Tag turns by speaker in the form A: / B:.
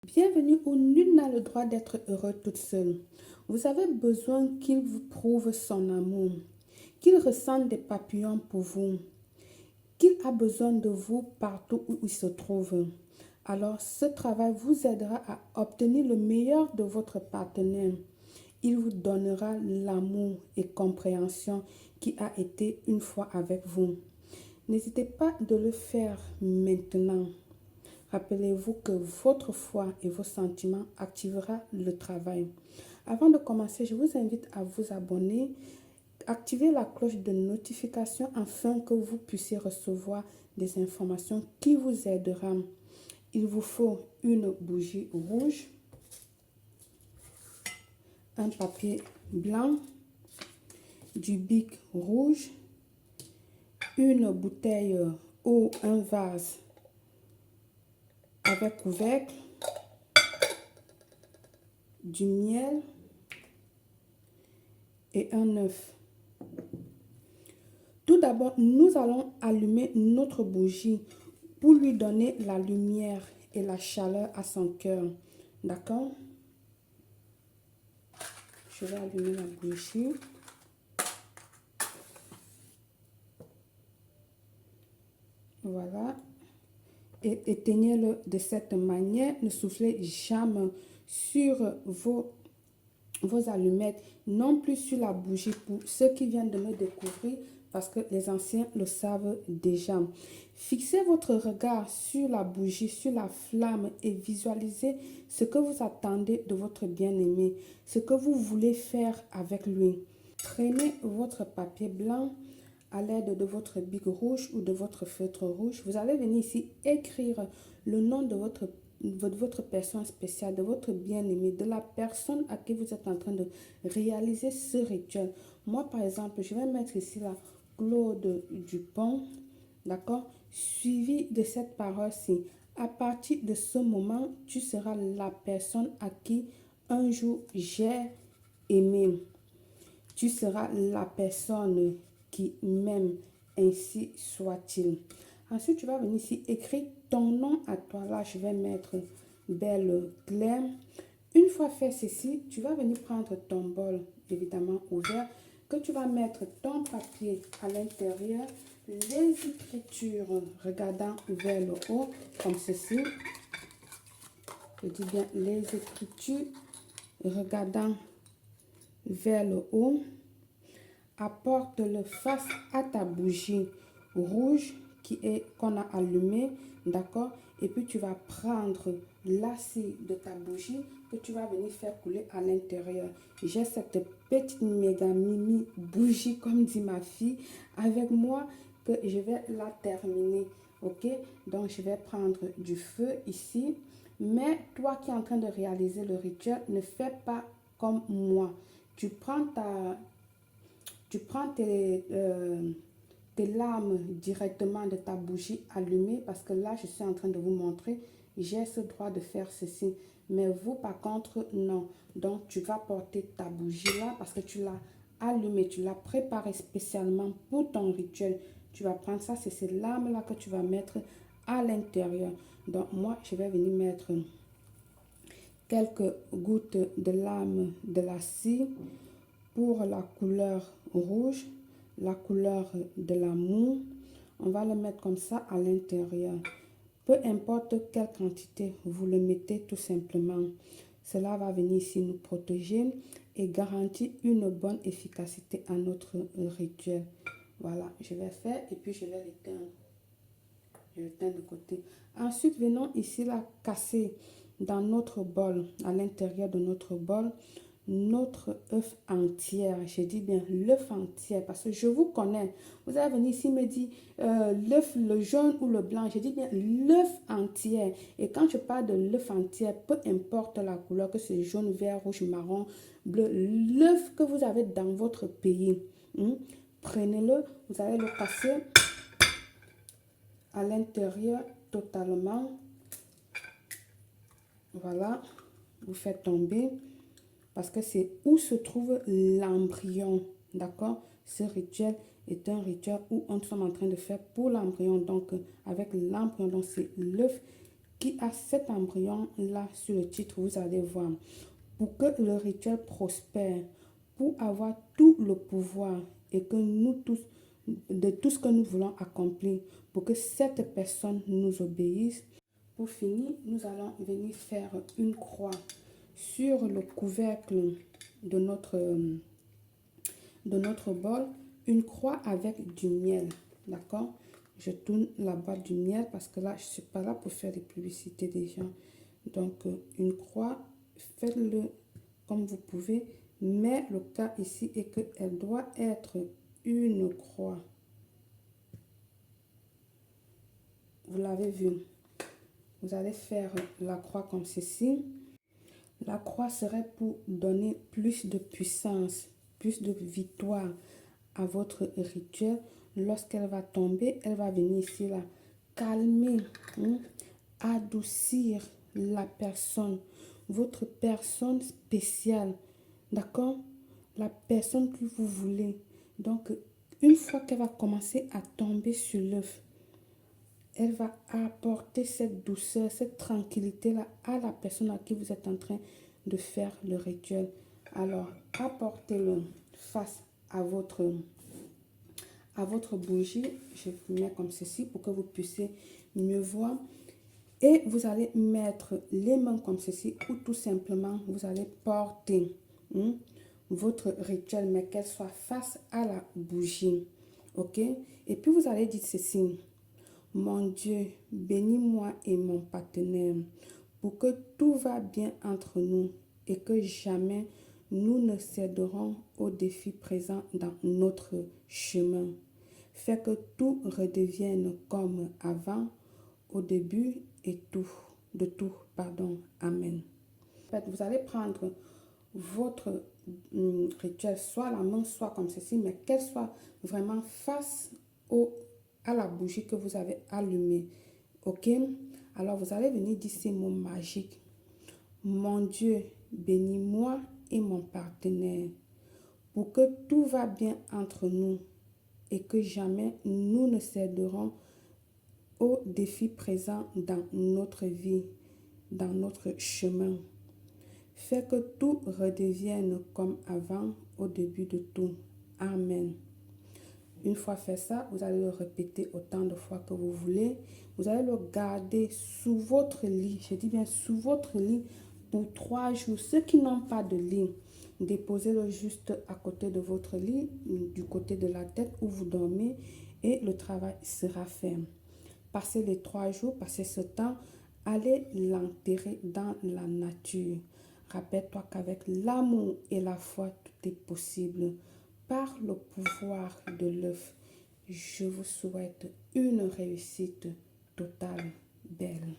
A: Bienvenue où nul n'a le droit d'être heureux toute seule. Vous avez besoin qu'il vous prouve son amour, qu'il ressente des papillons pour vous, qu'il a besoin de vous partout où il se trouve. Alors ce travail vous aidera à obtenir le meilleur de votre partenaire. Il vous donnera l'amour et compréhension qui a été une fois avec vous. N'hésitez pas de le faire maintenant. Rappelez-vous que votre foi et vos sentiments activera le travail. Avant de commencer, je vous invite à vous abonner, activer la cloche de notification afin que vous puissiez recevoir des informations qui vous aideront. Il vous faut une bougie rouge, un papier blanc, du bic rouge, une bouteille ou un vase avec couvercle, du miel et un œuf. Tout d'abord, nous allons allumer notre bougie pour lui donner la lumière et la chaleur à son cœur. D'accord? Je vais allumer la bougie. Voilà. Et éteignez-le de cette manière. Ne soufflez jamais sur vos allumettes, non plus sur la bougie pour ceux qui viennent de me découvrir parce que les anciens le savent déjà. Fixez votre regard sur la bougie, sur la flamme et visualisez ce que vous attendez de votre bien-aimé, ce que vous voulez faire avec lui. Prenez votre papier blanc à l'aide de votre bic rouge ou de votre feutre rouge. Vous allez venir ici écrire le nom de votre personne spéciale, de votre bien-aimé, de la personne à qui vous êtes en train de réaliser ce rituel. Moi, par exemple, je vais mettre ici la Claude Dupont, d'accord, suivi de cette parole-ci. À partir de ce moment, tu seras la personne à qui un jour j'ai aimé. Tu seras la personne qui m'aime, ainsi soit-il. Ensuite, tu vas venir ici écrire ton nom à toi. Là, je vais mettre Belle Claire. Une fois fait ceci, tu vas venir prendre ton bol, évidemment ouvert, que tu vas mettre ton papier à l'intérieur, les écritures regardant vers le haut, comme ceci. Je dis bien les écritures regardant vers le haut. Apporte-le face à ta bougie rouge qu'on a allumée, d'accord? Et puis tu vas prendre l'acier de ta bougie que tu vas venir faire couler à l'intérieur. J'ai cette petite méga mimi bougie, comme dit ma fille, avec moi que je vais la terminer, ok? Donc je vais prendre du feu ici. Mais toi qui es en train de réaliser le rituel, ne fais pas comme moi. Tu prends tes lames directement de ta bougie allumée parce que là, je suis en train de vous montrer, j'ai ce droit de faire ceci. Mais vous, par contre, non. Donc, tu vas porter ta bougie là parce que tu l'as allumée, tu l'as préparée spécialement pour ton rituel. Tu vas prendre ça, c'est ces lames là que tu vas mettre à l'intérieur. Donc, moi, je vais venir mettre quelques gouttes de lame de la cire pour la couleur rouge, la couleur de l'amour. On va le mettre comme ça à l'intérieur. Peu importe quelle quantité, vous le mettez tout simplement. Cela va venir ici nous protéger et garantir une bonne efficacité à notre rituel. Voilà, je vais faire et puis je vais l'éteindre. Je l'éteins de côté. Ensuite, venons ici la casser dans notre bol, à l'intérieur de notre bol, notre œuf entier. Je dis bien l'œuf entier parce que je vous connais. Vous allez venir ici me dire l'œuf, le jaune ou le blanc. Je dis bien l'œuf entier. Et quand je parle de l'œuf entier, peu importe la couleur, que c'est jaune, vert, rouge, marron, bleu, l'œuf que vous avez dans votre pays, prenez-le, vous allez le casser à l'intérieur totalement. Voilà, vous faites tomber parce que c'est où se trouve l'embryon, d'accord? Ce rituel est un rituel où on sommes en train de faire pour l'embryon, donc avec l'embryon, donc c'est l'œuf qui a cet embryon-là sur le titre, vous allez voir. Pour que le rituel prospère, pour avoir tout le pouvoir et que nous tous, de tout ce que nous voulons accomplir, pour que cette personne nous obéisse. Pour finir, nous allons venir faire une croix sur le couvercle de notre bol, une croix avec du miel, d'accord? Je tourne la boîte du miel parce que là, je ne suis pas là pour faire des publicités des gens. Donc, une croix, faites-le comme vous pouvez, mais le cas ici est qu'elle doit être une croix. Vous l'avez vu. Vous allez faire la croix comme ceci. La croix serait pour donner plus de puissance, plus de victoire à votre rituel. Lorsqu'elle va tomber, elle va venir ici, là, calmer, adoucir la personne, votre personne spéciale, d'accord? La personne que vous voulez. Donc, une fois qu'elle va commencer à tomber sur l'œuf, elle va apporter cette douceur, cette tranquillité-là à la personne à qui vous êtes en train de faire le rituel. Alors, apportez-le face à votre bougie. Je vous mets comme ceci pour que vous puissiez mieux voir. Et vous allez mettre les mains comme ceci ou tout simplement, vous allez porter votre rituel, mais qu'elle soit face à la bougie. Ok? Et puis, vous allez dire ceci. Mon Dieu, bénis-moi et mon partenaire pour que tout va bien entre nous et que jamais nous ne céderons aux défis présents dans notre chemin. Fais que tout redevienne comme avant, au début et de tout. Amen. Vous allez prendre votre rituel, soit la main, soit comme ceci, mais qu'elle soit vraiment face à la bougie que vous avez allumée. Ok? Alors, vous allez venir dire ces mots magiques. Mon Dieu, bénis-moi et mon partenaire pour que tout va bien entre nous et que jamais nous ne céderons aux défis présents dans notre vie, dans notre chemin. Fais que tout redevienne comme avant, au début de tout. Amen. Une fois fait ça, vous allez le répéter autant de fois que vous voulez. Vous allez le garder sous votre lit. Je dis bien sous votre lit pour 3 jours. Ceux qui n'ont pas de lit, déposez-le juste à côté de votre lit, du côté de la tête où vous dormez et le travail sera fait. Passez les 3 jours, passez ce temps, allez l'enterrer dans la nature. Rappelle-toi qu'avec l'amour et la foi, tout est possible. Par le pouvoir de l'œuf, je vous souhaite une réussite totale, belle.